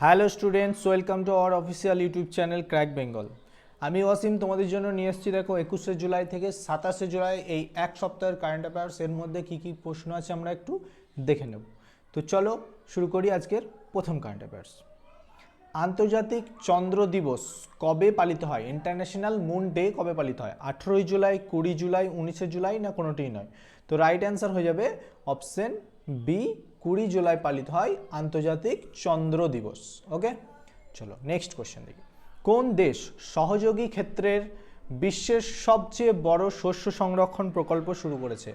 Hello students, welcome to our official YouTube channel crack Bengal. আমি ওয়াসিম তোমাদের জন্য নিয়ে এসেছি। দেখো 21শে জুলাই থেকে 27শে জুলাই এই এক সপ্তাহের কারেন্ট অ্যাফেয়ার্স, এর মধ্যে কী কী প্রশ্ন আছে আমরা একটু দেখে নেব। তো চলো শুরু করি আজকের প্রথম কারেন্ট অ্যাফেয়ার্স। আন্তর্জাতিক চন্দ্র দিবস কবে পালিত হয়? ইন্টারন্যাশনাল মুন ডে কবে পালিত হয়? 18ই জুলাই, 20 জুলাই, 19শে জুলাই, না কোনোটিই নয়? তো রাইট অ্যান্সার হয়ে যাবে অপশন বি, 20 জুলাই পালিত হয় আন্তর্জাতিক চন্দ্র দিবস। ওকে, চলো নেক্সট কোশ্চেন দেখি। কোন দেশ সহযোগী ক্ষেত্রের বিশ্বের সবচেয়ে বড় শস্য সংরক্ষণ প্রকল্প শুরু করেছে?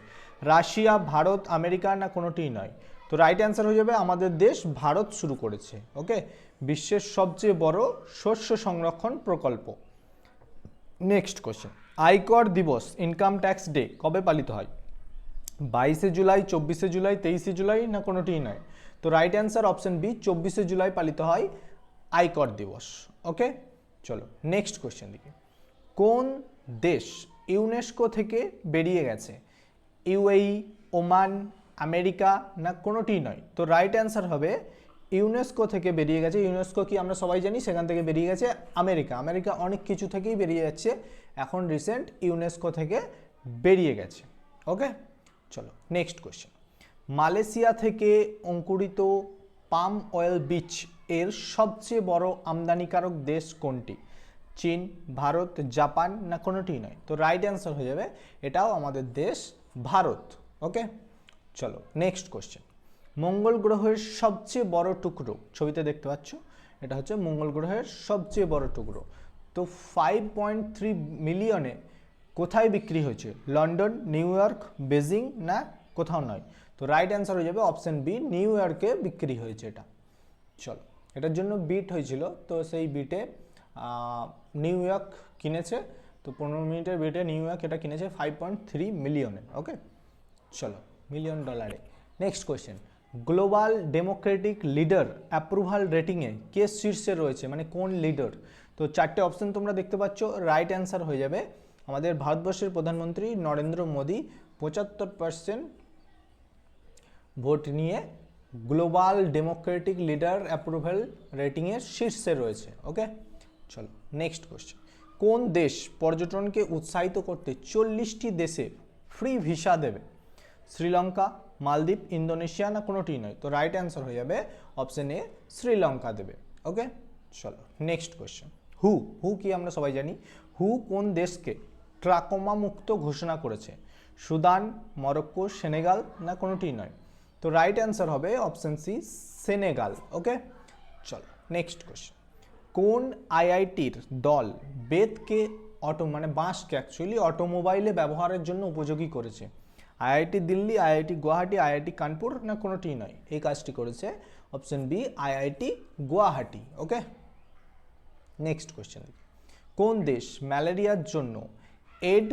রাশিয়া, ভারত, আমেরিকা, না কোনোটিই নয়? তো রাইট অ্যান্সার হয়ে যাবে আমাদের দেশ ভারত শুরু করেছে। ওকে, বিশ্বের সবচেয়ে বড় শস্য সংরক্ষণ প্রকল্প। নেক্সট কোশ্চেন, আয়কর দিবস ইনকাম ট্যাক্স ডে কবে পালিত হয়? 22শে জুলাই, 24শে জুলাই, 23শে জুলাই, না কোনোটিই নয়? তো রাইট অ্যান্সার অপশন বি, 24শে জুলাই পালিত হয় আয়কর দিবস। ওকে, চলো নেক্সট কোশ্চেন দেখি। কোন দেশ ইউনেস্কো থেকে বেরিয়ে গেছে? ইউএই, ওমান, আমেরিকা, না কোনোটিই নয়? তো রাইট অ্যান্সার হবে ইউনেস্কো থেকে বেরিয়ে গেছে। ইউনেস্কো কি আমরা সবাই জানি, সেখান থেকে বেরিয়ে গেছে আমেরিকা। আমেরিকা অনেক কিছু থেকেই বেরিয়ে যাচ্ছে, এখন রিসেন্ট ইউনেস্কো থেকে বেরিয়ে গেছে। ওকে, চলো নেক্সট কোয়েশ্চেন। মালয়েশিয়া থেকে অঙ্কুরিত পাম অয়েল বীজ এর সবচেয়ে বড় আমদানিকারক দেশ কোনটি? চীন, ভারত, জাপান, না কোনোটিই নয়? তো রাইট অ্যান্সার হয়ে যাবে এটাও আমাদের দেশ ভারত। ওকে, চলো নেক্সট কোশ্চেন। মঙ্গল গ্রহের সবচেয়ে বড় টুকরো, ছবিতে দেখতে পাচ্ছ, এটা হচ্ছে মঙ্গল গ্রহের সবচেয়ে বড় টুকরো। তো 5.3 মিলিয়নে কোথায় বিক্রি হয়েছে? লন্ডন, নিউ ইয়র্ক, বেজিং, না কোথাও নয়? তো রাইট অ্যান্সার হয়ে যাবে অপশন বি, নিউ ইয়র্কে বিক্রি হয়েছে এটা। চলো, এটার জন্য বিট হয়েছিল, তো সেই বিটে নিউ ইয়র্ক কিনেছে। তো 15 মিনিটের বিটে নিউ ইয়র্ক এটা কিনেছে 5.3 মিলিয়নে। ওকে, চলো মিলিয়ন ডলারে। Next question, global democratic leader approval রেটিংয়ে কে শীর্ষে রয়েছে, মানে কোন লিডার? তো চারটে অপশন তোমরা দেখতে পাচ্ছ, রাইট অ্যান্সার হয়ে যাবে আমাদের ভারতবর্ষের প্রধানমন্ত্রী নরেন্দ্র মোদী। 75% ভোট নিয়ে গ্লোবাল ডেমোক্রেটিক লিডার অ্যাপ্রুভাল রেটিংয়ের শীর্ষে রয়েছে। ওকে, চলো নেক্সট কোশ্চেন। কোন দেশ পর্যটনকে উৎসাহিত করতে 40টি দেশে ফ্রি ভিসা দেবে? শ্রীলঙ্কা, মালদ্বীপ, ইন্দোনেশিয়া, না কোনোটিই নয়? তো রাইট অ্যান্সার হয়ে যাবে অপশন এ, শ্রীলঙ্কা দেবে। ওকে, চলো নেক্সট কোশ্চেন। হু কি আমরা সবাই জানি। হু কোন দেশকে ট্রাকোমা মুক্ত ঘোষণা করেছে? সুদান, মরক্কো, সেনেগাল, না কোনোটিই নয়? তো রাইট অ্যান্সার হবে অপশন সি, সেনেগাল। ওকে, চলো নেক্সট কোশ্চেন। কোন আইআইটির দল বেতকে মানে বাঁশকে অ্যাকচুয়ালি অটোমোবাইলে ব্যবহারের জন্য উপযোগী করেছে? IIT Delhi, IIT Guwahati, IIT Kanpur, না কোনোটিই নয়? এই কাজটি করেছে অপশন বি, আইআইটি গুয়াহাটি। ওকে, নেক্সট কোয়েশ্চেন। কোন দেশ ম্যালেরিয়ার জন্য এড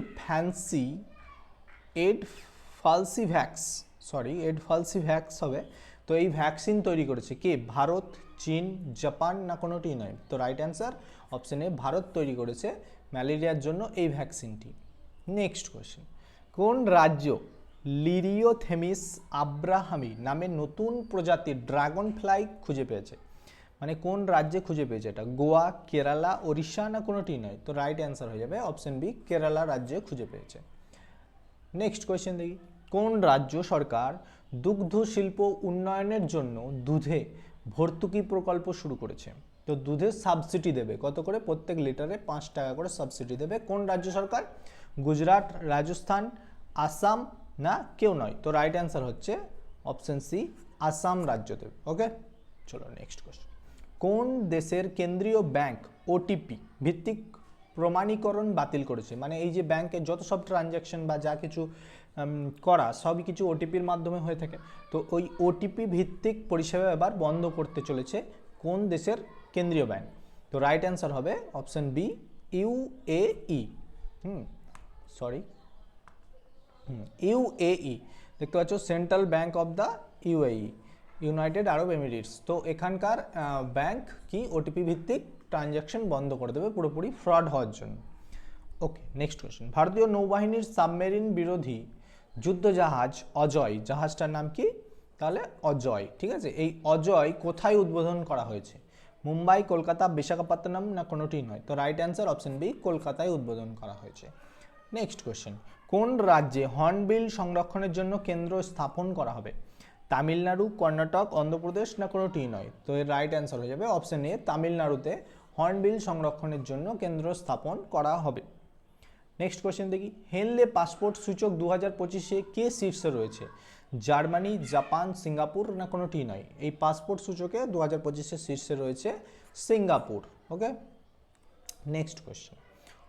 ফালসিভ্যাক্স হবে, তো এই ভ্যাকসিন তৈরি করেছে কে? ভারত, চীন, জাপান, না কোনোটিই নয়? তো right answer option A, Bharat তৈরি করেছে ম্যালেরিয়ার জন্য এই ভ্যাকসিনটি। নেক্সট কোয়েশ্চেন, কোন রাজ্য লিরিওথেমিস আব্রাহামি নামে নতুন প্রজাতির ড্রাগন ফ্লাই খুঁজে পেয়েছে? মানে কোন রাজ্যে খুঁজে পেয়েছে এটা? গোয়া, কেরালা, ওড়িশা, না কোনোটিই নয়? তো রাইট অ্যান্সার হয়ে যাবে অপশন বি, কেরালা রাজ্যে খুঁজে পেয়েছে। নেক্সট কোয়েশ্চেন দেখি। কোন রাজ্য সরকার দুগ্ধ শিল্প উন্নয়নের জন্য দুধে ভর্তুকি প্রকল্প শুরু করেছে? তো দুধের সাবসিডি দেবে, কত করে? প্রত্যেক লিটারে 5 টাকা করে সাবসিডি দেবে। কোন রাজ্য সরকার? গুজরাট, রাজস্থান, আসাম, না কেউ নয়? তো রাইট অ্যান্সার হচ্ছে অপশন সি, আসাম রাজ্য দেবে। ওকে, চলো নেক্সট কোয়েশ্চেন। কোন দেশের কেন্দ্রীয় ব্যাংক ওটিপি ভিত্তিক প্রমাণীকরণ বাতিল করেছে? মানে এই যে ব্যাংকের যত সব ট্রানজ্যাকশন বা যা কিছু করা, সবই কিছু ওটিপির মাধ্যমে হয়ে থাকে। তো ওই ওটিপি ভিত্তিক পরিষেবা এবার বন্ধ করতে চলেছে কোন দেশের কেন্দ্রীয় ব্যাংক? তো রাইট অ্যান্সার হবে অপশন বি, ইউএই। ইউএই দেখতে পাচ্ছ, central bank of the UAE, United Arab Emirates. তো এখানকার ব্যাংক কি ওটিপি ভিত্তিক ট্রানজ্যাকশন বন্ধ করে দেবে পুরোপুরি ফ্রড হওয়ার জন্য। ওকে, নেক্সট কোয়েশ্চেন। ভারতীয় নৌবাহিনীর সাবমেরিন বিরোধী যুদ্ধজাহাজ অজয় জাহাজটার নাম কি? তাহলে অজয়, ঠিক আছে। এই অজয় কোথায় উদ্বোধন করা হয়েছে? মুম্বাই, কলকাতা, বিশাখাপত্তনম না কোনোটি নয়। তো রাইট অ্যান্সার অপশন বি, কলকাতায় উদ্বোধন করা হয়েছে। নেক্সট কোয়েশ্চেন, কোন রাজ্যে হর্নবিল সংরক্ষণের জন্য কেন্দ্র স্থাপন করা হবে? তামিলনাড়ু, কর্ণাটক, অন্ধ্রপ্রদেশ না কোনোটি নয়। তো এর রাইট অ্যান্সার হয়ে যাবে অপশন এ, তামিলনাড়ুতে হর্নবিল সংরক্ষণের জন্য কেন্দ্র স্থাপন করা হবে। নেক্সট কোয়েশ্চেন দেখি, হেনলে পাসপোর্ট সূচক 2025-এ কে শীর্ষে রয়েছে? জার্মানি, জাপান, সিঙ্গাপুর না কোনোটি নয়। এই পাসপোর্ট সূচকে 2025-এ শীর্ষে রয়েছে সিঙ্গাপুর। ওকে, নেক্সট কোয়েশ্চেন,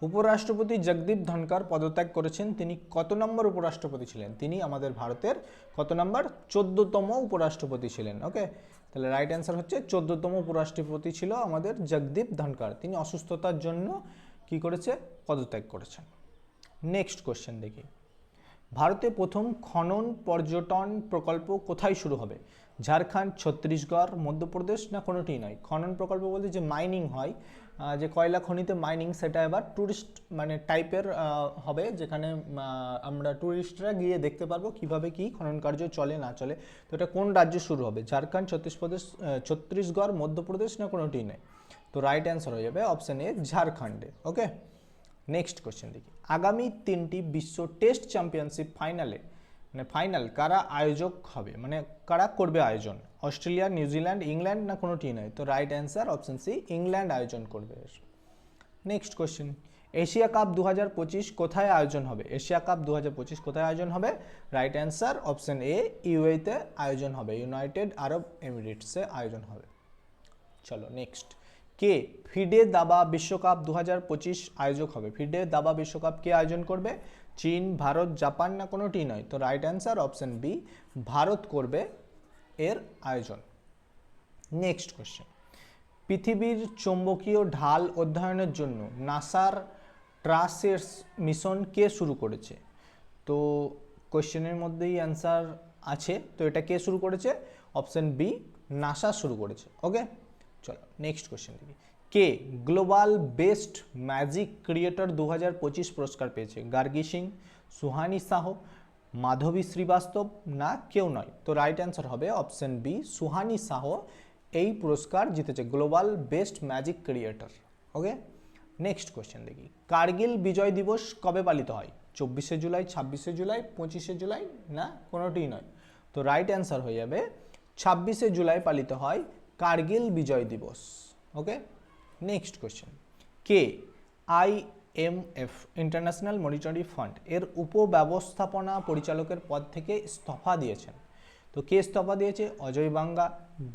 উপরাষ্ট্রপতি জগদীপ ধনকর পদত্যাগ করেছেন, তিনি কত নম্বর উপরাষ্ট্রপতি ছিলেন? তিনি আমাদের ভারতের কত নম্বর? 14তম উপরাষ্ট্রপতি ছিলেন। ওকে, তাহলে রাইট অ্যান্সার হচ্ছে 14তম উপরাষ্ট্রপতি ছিল আমাদের জগদীপ ধনকর। তিনি অসুস্থতার জন্য কি করেছে? পদত্যাগ করেছেন। নেক্সট কোয়েশ্চেন দেখি, ভারতে প্রথম খনন পর্যটন প্রকল্প কোথায় শুরু হবে? ঝাড়খণ্ড, ছত্তিশগড়, মধ্যপ্রদেশ না কোনোটি নয়। খনন প্রকল্প বলতে যে মাইনিং হয়, যে কয়লা খনিতে মাইনিং, সেটা এবার ট্যুরিস্ট মানে টাইপের হবে, যেখানে আমরা ট্যুরিস্টরা গিয়ে দেখতে পারবো কিভাবে কি খনন কার্য চলে না চলে। তো এটা কোন রাজ্যে শুরু হবে? ঝাড়খণ্ড, ছত্তিশগড়, মধ্যপ্রদেশ না কোনোটি নয়। তো রাইট অ্যান্সার হয়ে যাবে অপশন এ, ঝাড়খণ্ডে। ওকে, নেক্সট কোয়েশ্চেন দেখি, আগামী 3টি বিশ্ব টেস্ট চ্যাম্পিয়নশিপ ফাইনাল কারা আয়োজক হবে, মানে কারা করবে আয়োজন? অস্ট্রেলিয়া, নিউজিল্যান্ড, ইংল্যান্ড না কোনোটি নয়। তো right answer option C, England আয়োজন করবে। নেক্সট কোয়েশ্চেন, এশিয়া কাপ 2025 কোথায় আয়োজন হবে? এশিয়া কাপ 2025 কোথায় আয়োজন হবে? রাইট অ্যান্সার অপশন এ, ইউএইতে আয়োজন হবে, ইউনাইটেড আরব এমিরেটসে আয়োজন হবে। চলো নেক্সট, কে ফিডে দাবা বিশ্বকাপ 2025 আয়োজক হবে? ফিডে দাবা বিশ্বকাপ কে আয়োজন করবে? চীন, ভারত, জাপান না কোনোটি নয়। তো right answer option B, Bharat করবে এর আয়োজন। নেক্সট কোয়েশ্চেন, পৃথিবীর চৌম্বকীয় ঢাল অধ্যয়নের জন্য নাসার ট্রাসেস মিশন কে শুরু করেছে? তো কোয়েশ্চেনের মধ্যেই অ্যান্সার আছে, তো এটা কে শুরু করেছে? অপশন বি, নাসা শুরু করেছে। ওকে, চলো নেক্সট কোয়েশ্চেন দেখি, কে গ্লোবাল বেস্ট ম্যাজিক ক্রিয়েটর 2025 পুরস্কার পেয়েছে? গার্গী সিং, সুহানি সাহ, মাধবী শ্রীবাস্তব না কেউ নয়। তো রাইট অ্যান্সার হবে অপশন বি, সুহানি সাহ এই পুরস্কার জিতেছে, গ্লোবাল বেস্ট ম্যাজিক ক্রিয়েটর। ওকে, নেক্সট কোয়েশ্চেন দেখি, কার্গিল বিজয় দিবস কবে পালিত হয়? 24শে জুলাই, 26শে জুলাই, 25শে জুলাই না কোনোটিই নয়। তো রাইট অ্যান্সার হয়ে যাবে 26শে জুলাই পালিত হয় কার্গিল বিজয় দিবস। ওকে, নেক্সট কোয়েশ্চেন, কে IMF ইন্টারন্যাশনাল মনিটারি ফান্ড এর উপব্যবস্থাপনা পরিচালকের পদ থেকে ইস্তফা দিয়েছেন? তো কে ইস্তফা দিয়েছে? অজয় বাঙ্গা,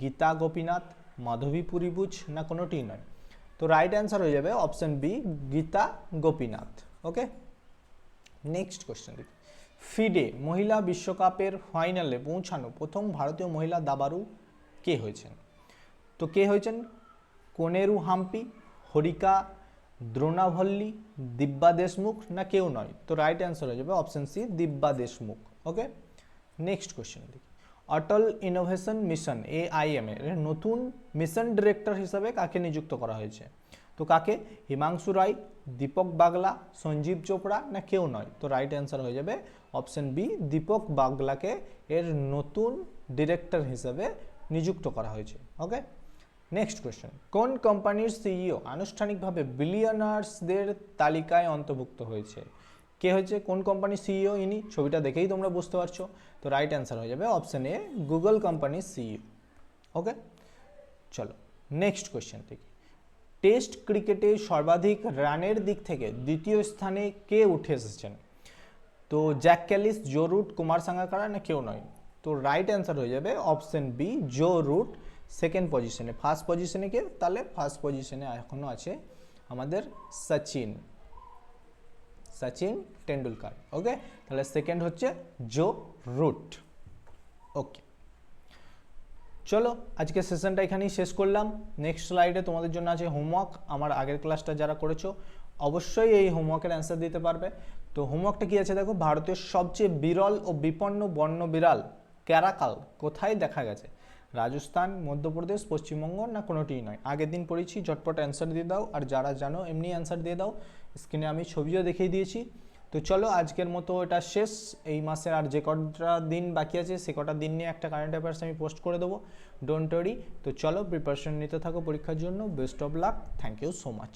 গীতা গোপীনাথ, মাধবী পুরীবুজ না কোনোটি নয়। তো রাইট অ্যান্সার হয়ে যাবে অপশন বি, গীতা গোপীনাথ। ওকে, নেক্সট কোয়েশ্চেন দেখি, ফিডে মহিলা বিশ্বকাপের ফাইনালে পৌঁছানো প্রথম ভারতীয় মহিলা দাবাড়ু কে হয়েছেন? তো কে হয়েছেন? কোনেরু হাম্পি, হরিকা দ্রোণাভল্লী, দিব্যা দেশমুখ না কেউ নয়। তো রাইট অ্যান্সার হয়ে যাবে অপশন সি, দিব্যা দেশমুখ। ওকে, নেক্সট কোয়েশ্চেন দেখি, অটল ইনোভেশন মিশন AIM এর নতুন মিশন ডিরেক্টর হিসাবে কাকে নিযুক্ত করা হয়েছে? তো কাকে? হিমাংশু রায়, দীপক বাগলা, সঞ্জীব চোপড়া না কেউ নয়। তো রাইট অ্যান্সার হয়ে যাবে অপশন বি, দীপক বাগলাকে এর নতুন ডিরেক্টর হিসাবে নিযুক্ত করা হয়েছে। ওকে, নেক্সট কোয়েশ্চেন, কোন কোম্পানির সিইও আনুষ্ঠানিকভাবে বিলিয়নার্সদের তালিকায় অন্তর্ভুক্ত হয়েছে? কে হয়েছে? কোন কোম্পানির সিইও ইনি? ছবিটা দেখেই তোমরা বুঝতে পারছো। তো রাইট অ্যান্সার হয়ে যাবে অপশন এ, গুগল কোম্পানির সিইও। ওকে, চলো নেক্সট কোয়েশ্চেন দেখি, টেস্ট ক্রিকেটে সর্বাধিক রানের দিক থেকে দ্বিতীয় স্থানে কে উঠে এসেছেন? তো Jack Kallis, Joe Root, Kumar Sangakkara না কেউ নয়। তো রাইট অ্যান্সার হয়ে যাবে option B, Joe Root second পজিশনে। ফার্স্ট পজিশনে কে? তাহলে ফার্স্ট পজিশনে এখনও আছে আমাদের সচিন টেন্ডুলকার। ওকে, তাহলে সেকেন্ড হচ্ছে জো রুট। ওকে, চলো আজকে সেশনটা এখানেই শেষ করলাম। নেক্সট স্লাইডে তোমাদের জন্য আছে হোমওয়ার্ক। আমার আগের ক্লাসটা যারা করেছো অবশ্যই এই হোমওয়ার্কের অ্যান্সার দিতে পারবে। তো হোমওয়ার্কটা কী আছে দেখো, ভারতের সবচেয়ে বিরল ও বিপন্ন বন্য বিড়াল ক্যারাকাল কোথায় দেখা গেছে? রাজস্থান, মধ্যপ্রদেশ, পশ্চিমবঙ্গ না কোনোটিই নয়। আগের দিন পড়েছি, ঝটপট অ্যান্সার দিয়ে দাও, আর যারা জানো এমনি অ্যান্সার দিয়ে দাও। স্ক্রিনে আমি ছবিও দেখিয়ে দিয়েছি। তো চলো আজকের মতো এটা শেষ, এই মাসের আর যে কটা দিন বাকি আছে সে কটা দিন নিয়ে একটা কারেন্ট অ্যাফেয়ার্স আমি পোস্ট করে দেবো, ডোন্ট ওয়ারি। তো চলো প্রিপারেশন নিতে থাকো পরীক্ষার জন্য, best of luck, thank you so much.